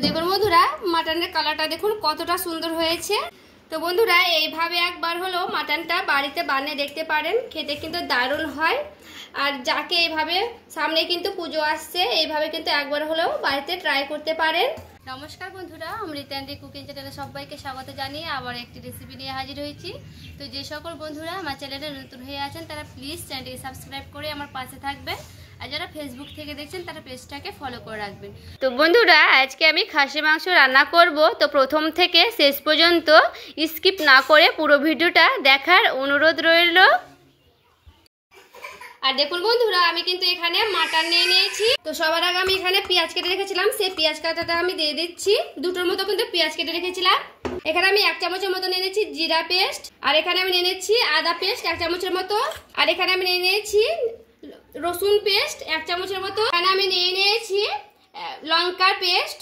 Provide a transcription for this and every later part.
দেখুন বন্ধুরা মাটনের কালারটা দেখুন কতটা সুন্দর হয়েছে। তো বন্ধুরা এইভাবে একবার হলো মাটনটা বাড়িতে বানিয়ে দেখতে পারেন, খেতে কিন্তু দারুণ হয়। আর যাকে এইভাবে সামনে কিন্তু পুজো আসছে, এইভাবে কিন্তু একবার হলেও বাড়িতে ট্রাই করতে পারেন। নমস্কার বন্ধুরা, অমৃতা অ্যান্ড কুকিং চ্যানেলে সবাইকে স্বাগত জানিয়ে আবার একটি রেসিপি নিয়ে হাজির হয়েছি। তো যে সকল বন্ধুরা আমার চ্যানেলে নতুন হয়ে আছেন তারা প্লিজ চ্যানেলটিকে সাবস্ক্রাইব করে আমার পাশে থাকবেন, আর যারা ফেসবুক থেকে দেখছেন তারা পেজটাকে ফলো করে রাখবেন। তো বন্ধুরা আজকে আমি খাসি মাংস রান্না করব, তো প্রথম থেকে শেষ পর্যন্ত স্কিপ না করে পুরো ভিডিওটা দেখার অনুরোধ রইল। আর দেখুন বন্ধুরা আমি কিন্তু এখানে মাটন নিয়ে নিয়েছি। তো সবার আগে আমি এখানে পেঁয়াজ কেটে রেখেছিলাম, সেই পেঁয়াজ কাটাটা আমি দিয়ে দিচ্ছি। দুটোর মতো কিন্তু পেঁয়াজ কেটে রেখেছিলাম। এখানে আমি 1 চামচের মতো নিয়ে নিয়েছি জিরা পেস্ট, আর এখানে আমি নিয়ে নিয়েছি আদা পেস্ট 1 চামচের মতো, আর এখানে আমি নিয়ে নিয়েছি রসুন পেস্ট 1 চামচের মতো, এখানে আমি নিয়ে নিয়েছি লঙ্কার পেস্ট,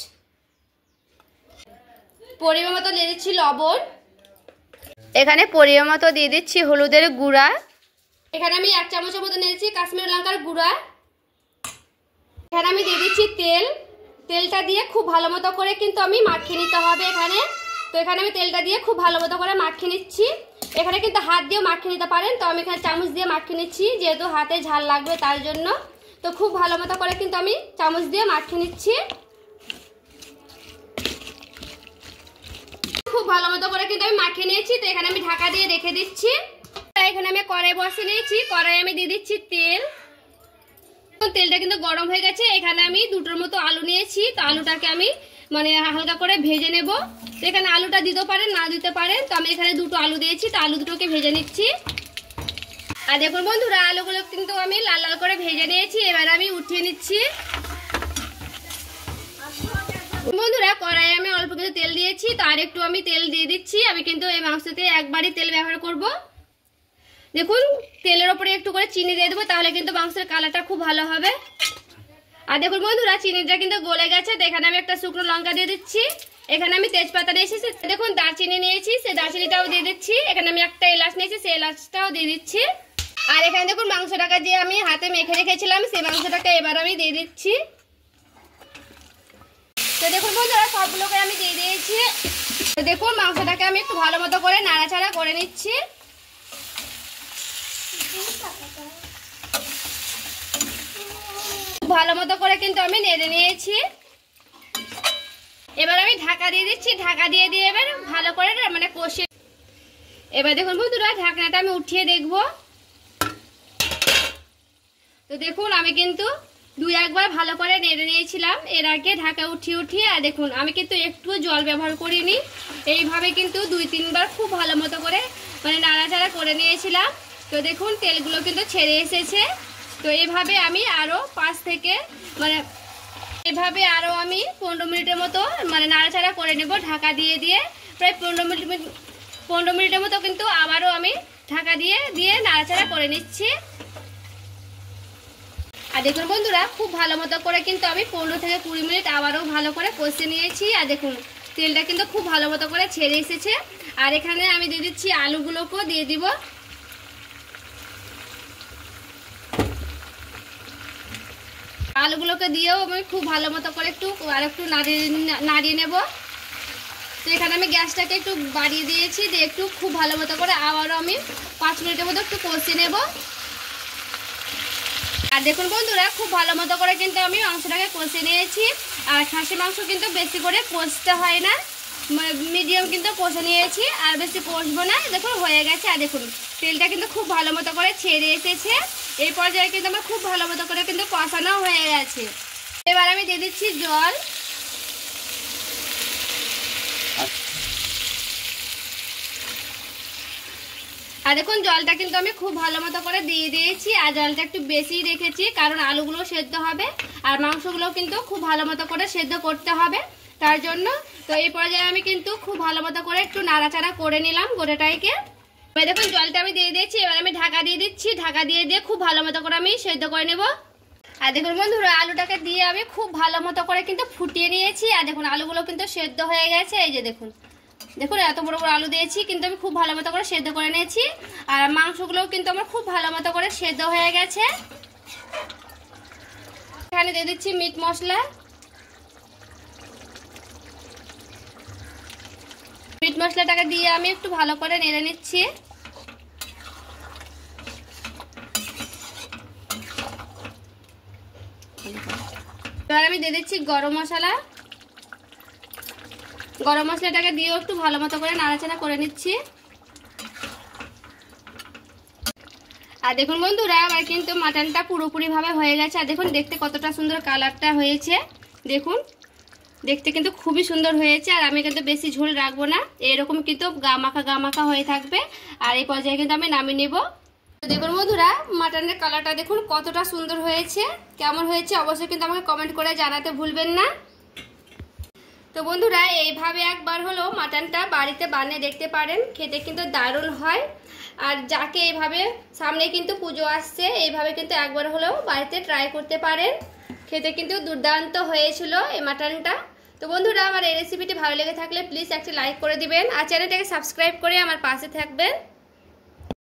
পরিমাণ মতো দিয়ে দিচ্ছি লবণ, এখানে পরিমাণ মতো দিয়ে দিচ্ছি হলুদের গুঁড়া, এখানে আমি 1 চামচের মতো নিয়েছি কাশ্মীরি লঙ্কার গুঁড়া, এখানে আমি দিয়ে দিচ্ছি তেল। তেলটা দিয়ে খুব ভালো মতো করে কিন্তু আমি মাখিয়ে নিতে হবে এখানে। তো এখানে আমি তেলটা দিয়ে খুব ভালো মতো করে মাখিয়ে নিচ্ছি। এখানে কিন্তু হাত দিয়েও মাখিয়ে নিতে পারেন, তো আমি এখানে চামচ দিয়ে মাখিয়ে নিচ্ছি যেহেতু হাতে ঝাল লাগবে তার জন্য। তো খুব ভালো মতো করে কিন্তু আমি চামচ দিয়ে মাখিয়ে নিচ্ছি। খুব ভালো মতো করে কিন্তু আমি মাখিয়ে নিয়েছি। তো এখানে আমি ঢাকা দিয়ে রেখে দিচ্ছি। এখানে আমি কড়াই বসিয়ে নিয়েছি, কড়াই আমি দিয়ে দিচ্ছি তেল। তেলটা কিন্তু গরম হয়ে গেছে। এখানে আমি দুটোর মতো আলু নিয়েছি, তো আলুটাকে আমি হালকা করে ভেজে নেব। তো এখানে আলুটা দিতে পারেন না দিতে পারেন, তো আমি এখানে দুটো আলু দিয়েছি, তো আলু দুটোকে ভেজে নিচ্ছি। আর দেখুন বন্ধুরা আলুগুলো কিন্তু আমি লাল লাল করে ভেজে নিয়েছি, এবার আমি উঠিয়ে নিচ্ছি। বন্ধুরা কড়াইয়ে আমি অল্প কিছু তেল দিয়েছি, তো আর একটু আমি তেল দিয়ে দিচ্ছি। আমি কিন্তু এই মাংসতে একবারই তেল ব্যবহার করব। দেখুন তেলের ওপরে একটু করে চিনি দিয়ে দেবো, তাহলে কিন্তু মাংসের কালারটা খুব ভালো হবে। আর দেখুন বন্ধুরা চিনিটা কিন্তু গলে গেছে। তো এখানে আমি একটা শুকনো লঙ্কা দিয়ে দিচ্ছি, এখানে আমি তেজপাতা নিয়েছি, দেখুন দারচিনি নিয়েছি, সেই দারচিনিটাও দিয়ে দিচ্ছি। এখানে আমি একটা এলাচ নিয়েছি, সেই এলাচটাও দিয়ে দিচ্ছি। আর এখানে দেখুন মাংসটাকে যে আমি হাতে মেখে রেখেছিলাম সেই মাংসটাকে এবার আমি দিয়ে দিচ্ছি। তো দেখুন বন্ধুরা সবগুলোকে আমি দিয়ে দিয়েছি। তো দেখুন মাংসটাকে আমি একটু ভালো মতো করে নাড়াচাড়া করে নিচ্ছি। ভালো মতো করে কিন্তু আমি নেড়ে নিয়েছি। এবার আমি ঢাকা দিয়ে দিচ্ছি, ঢাকা দিয়ে এবার ভালো করে কষিয়ে। এবার দেখুন বন্ধুরা ঢাকনাটা আমি উঠিয়ে দেখব। তো দেখুন আমি কিন্তু 2-1 বার ভালো করে নেড়ে নিয়েছিলাম এর আগে ঢাকা উঠিয়ে। আর দেখুন আমি কিন্তু একটু জল ব্যবহার করিনি, এইভাবে কিন্তু 2-3 বার খুব ভালো মতো করে নাড়াচাড়া করে নিয়েছিলাম। তো দেখুন তেলগুলো কিন্তু ছেড়ে এসেছে। তো এইভাবে আমি আরও 5 থেকে এভাবে আরও আমি 15 মিনিটের মতো নাড়াচাড়া করে নেব ঢাকা দিয়ে। প্রায় 15 মিনিটের মতো কিন্তু আবারও আমি ঢাকা দিয়ে নাড়াচাড়া করে নিচ্ছি। আর দেখুন বন্ধুরা খুব ভালো মতো করে কিন্তু আমি 15 থেকে 20 মিনিট আবারও ভালো করে কষে নিয়েছি। আর দেখুন তেলটা কিন্তু খুব ভালো মতো করে ছেড়ে এসেছে। আর এখানে আমি দিয়ে দিচ্ছি আলুগুলোকেও দিয়ে দিব। আলুগুলোকে দিয়েও আমি খুব ভালো মতো করে একটু নাড়িয়ে নেব। তো এখানে আমি গ্যাসটাকে একটু বাড়িয়ে দিয়েছি, দিয়ে একটু খুব ভালো মতো করে আবারও আমি 5 মিনিটের মতো একটু কষে নেব। আর দেখুন বন্ধুরা খুব ভালো মতো করে কিন্তু আমি মাংসটাকে কষে নিয়েছি। আর খাসি মাংস কিন্তু বেশি করে কষতে হয় না, মিডিয়াম কিন্তু কষে নিয়েছি, আর বেশি কষবো না। দেখুন হয়ে গেছে। আর দেখুন তেলটা কিন্তু খুব ভালো মতো করে ছেড়ে এসেছে। এই পর্যায়ে কিন্তু আমার খুব ভালো মতো করে কিন্তু কষানো হয়ে গেছে। এবার আমি দিয়ে দিচ্ছি জল। আর দেখুন জলটা কিন্তু আমি খুব ভালো মতো করে দিয়ে দিয়েছি। আর জলটা একটু বেশি রেখেছি কারণ আলুগুলো সেদ্ধ হবে আর মাংসগুলো কিন্তু খুব ভালো মতো করে সেদ্ধ করতে হবে তার জন্য। তো এই পর্যায়ে আমি কিন্তু খুব ভালো মতো করে একটু নাড়াচাড়া করে নিলাম গোটাটাইকে। এবার দেখুন জলটা আমি দিয়ে দিয়েছি, এবার আমি ঢাকা দিয়ে দিচ্ছি। ঢাকা দিয়ে খুব ভালো মতো করে আমি সেদ্ধ করে নেব। আর দেখুন বন্ধুরা আলুটাকে দিয়ে আমি খুব ভালো মতো করে কিন্তু ফুটিয়ে নিয়েছি। আর দেখুন আলুগুলো কিন্তু সেদ্ধ হয়ে গেছে। এই যে দেখুন এত বড় বড় আলু দিয়েছি কিন্তু আমি খুব ভালো মতো করে সেদ্ধ করে নিয়েছি। আর মাংসগুলোও কিন্তু আমার খুব ভালো মতো করে সেদ্ধ হয়ে গেছে। এখানে দিয়ে দিচ্ছি মিট মশলা, মশলাটাকে দিয়ে আমি একটু ভালো করে নেড়ে নিচ্ছি। এবার আমি দিয়ে দিচ্ছি গরম মশলা। গরম মশলাটাকে দিয়েও একটু ভালো মতো করে নাড়াচাড়া করে নিচ্ছি। আর দেখুন বন্ধুরা, আমার কিন্তু মাটনটা পুরোপুরিভাবে হয়ে গেছে। আর দেখুন দেখতে কতটা সুন্দর কালারটা হয়েছে। দেখুন দেখতে কিন্তু খুবই সুন্দর হয়েছে। আর আমি কিন্তু বেশি ঝোল রাখবো না, এরকম কিন্তু গামাখা হয়ে থাকবে। আর এই পর্যায়ে কিন্তু আমি নামিয়ে নেব। দেখুন বন্ধুরা, মাটনের কালারটা দেখুন কতটা সুন্দর হয়েছে। কেমন হয়েছে অবশ্যই কিন্তু আমাকে কমেন্ট করে জানাতে ভুলবেন না। তো বন্ধুরা, এইভাবে একবার হলো মাটনটা বাড়িতে বানিয়ে দেখতে পারেন, খেতে কিন্তু দারুণ হয়। আর যাকে এইভাবে সামনে কিন্তু পুজো আসছে, এইভাবে কিন্তু একবার হলেও বাড়িতে ট্রাই করতে পারেন। খেতে কিন্তু দুর্দান্ত হয়েছিল এই মাটনটা। তো বন্ধুরা, আমার এই রেসিপিটি ভালো লেগে থাকলে প্লিজ একটি লাইক করে দিবেন আর চ্যানেলটাকে সাবস্ক্রাইব করে আমার পাশে থাকবেন।